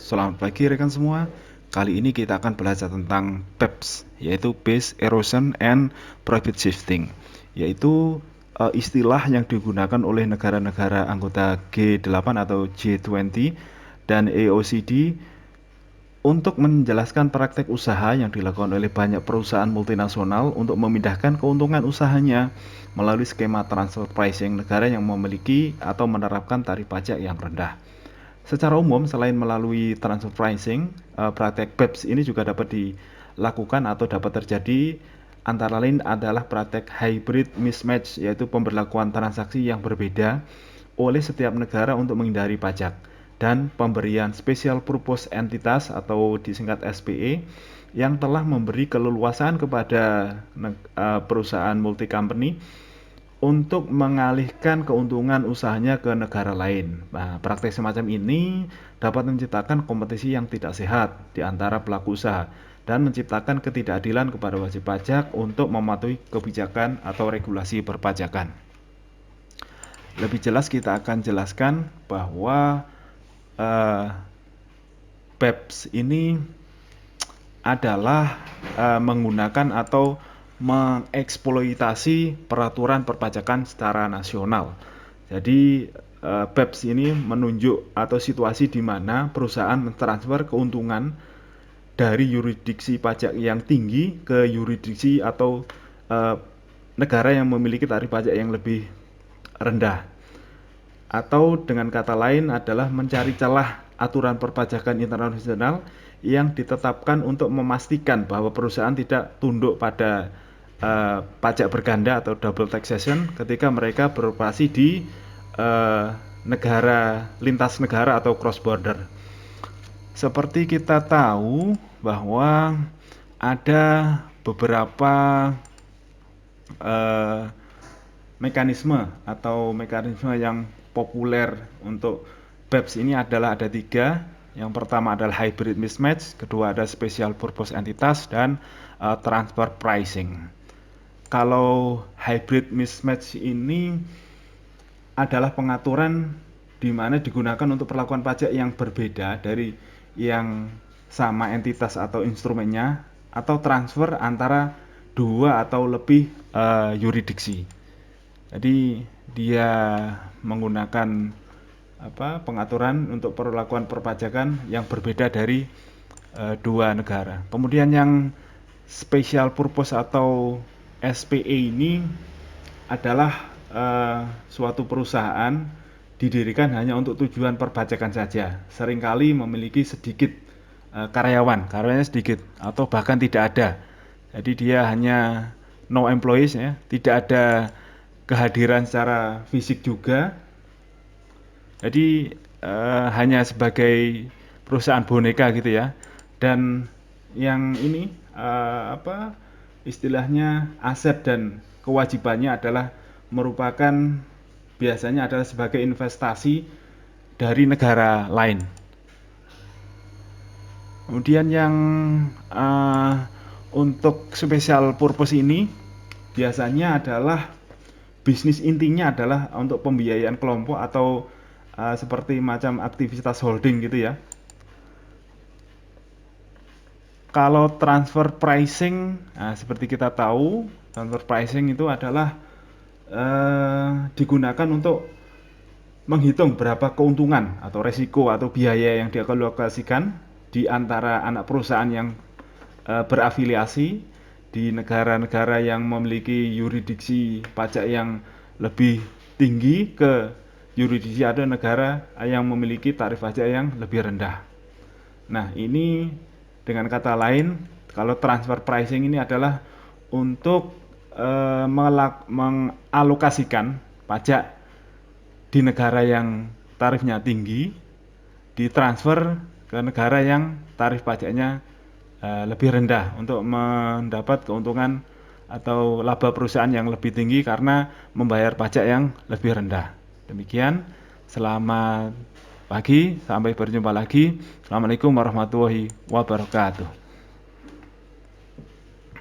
Selamat pagi rekan semua. Kali ini kita akan belajar tentang BEPS, yaitu Base Erosion and Profit Shifting, yaitu istilah yang digunakan oleh negara-negara anggota G8 atau G20 dan AOCD untuk menjelaskan praktek usaha yang dilakukan oleh banyak perusahaan multinasional untuk memindahkan keuntungan usahanya melalui skema transfer pricing negara yang memiliki atau menerapkan tarif pajak yang rendah. Secara umum, selain melalui transfer pricing, praktek BEPS ini juga dapat dilakukan atau dapat terjadi antara lain adalah praktek hybrid mismatch, yaitu pemberlakuan transaksi yang berbeda oleh setiap negara untuk menghindari pajak, dan pemberian special purpose entitas atau disingkat SPE yang telah memberi keleluasaan kepada perusahaan multi company untuk mengalihkan keuntungan usahanya ke negara lain. Nah, praktek semacam ini dapat menciptakan kompetisi yang tidak sehat di antara pelaku usaha dan menciptakan ketidakadilan kepada wajib pajak untuk mematuhi kebijakan atau regulasi perpajakan. Lebih jelas kita akan jelaskan bahwa BEPS ini adalah menggunakan atau mengeksploitasi peraturan perpajakan secara nasional. Jadi BEPS ini menunjuk atau situasi di mana perusahaan mentransfer keuntungan dari yurisdiksi pajak yang tinggi ke yurisdiksi atau negara yang memiliki tarif pajak yang lebih rendah. Atau dengan kata lain adalah mencari celah aturan perpajakan internasional yang ditetapkan untuk memastikan bahwa perusahaan tidak tunduk pada pajak berganda atau double taxation ketika mereka beroperasi di negara lintas negara atau cross border. Seperti kita tahu bahwa ada beberapa mekanisme yang populer untuk BEPS ini adalah ada 3. Yang pertama adalah hybrid mismatch, kedua ada special purpose entitas, dan transfer pricing. Kalau hybrid mismatch ini adalah pengaturan di mana digunakan untuk perlakuan pajak yang berbeda dari yang sama entitas atau instrumennya, atau transfer antara 2 atau lebih yurisdiksi. Jadi dia menggunakan pengaturan untuk perlakuan perpajakan yang berbeda dari 2 negara. Kemudian yang special purpose atau SPE ini adalah suatu perusahaan didirikan hanya untuk tujuan perpajakan saja. Seringkali memiliki sedikit karyawannya sedikit atau bahkan tidak ada. Jadi dia hanya no employees ya, tidak ada kehadiran secara fisik juga. Jadi hanya sebagai perusahaan boneka gitu ya. Dan yang ini istilahnya aset dan kewajibannya adalah merupakan biasanya adalah sebagai investasi dari negara lain. Kemudian yang untuk special purpose ini biasanya adalah bisnis intinya adalah untuk pembiayaan kelompok atau seperti macam aktivitas holding gitu ya. Kalau transfer pricing, seperti kita tahu, transfer pricing itu adalah digunakan untuk menghitung berapa keuntungan atau resiko atau biaya yang dialokasikan di antara anak perusahaan yang berafiliasi di negara-negara yang memiliki yurisdiksi pajak yang lebih tinggi ke yurisdiksi ada negara yang memiliki tarif pajak yang lebih rendah. Nah, ini dengan kata lain, kalau transfer pricing ini adalah untuk mengalokasikan pajak di negara yang tarifnya tinggi, ditransfer ke negara yang tarif pajaknya lebih rendah untuk mendapat keuntungan atau laba perusahaan yang lebih tinggi karena membayar pajak yang lebih rendah. Demikian, selamat pagi, sampai berjumpa lagi. Assalamualaikum warahmatullahi wabarakatuh.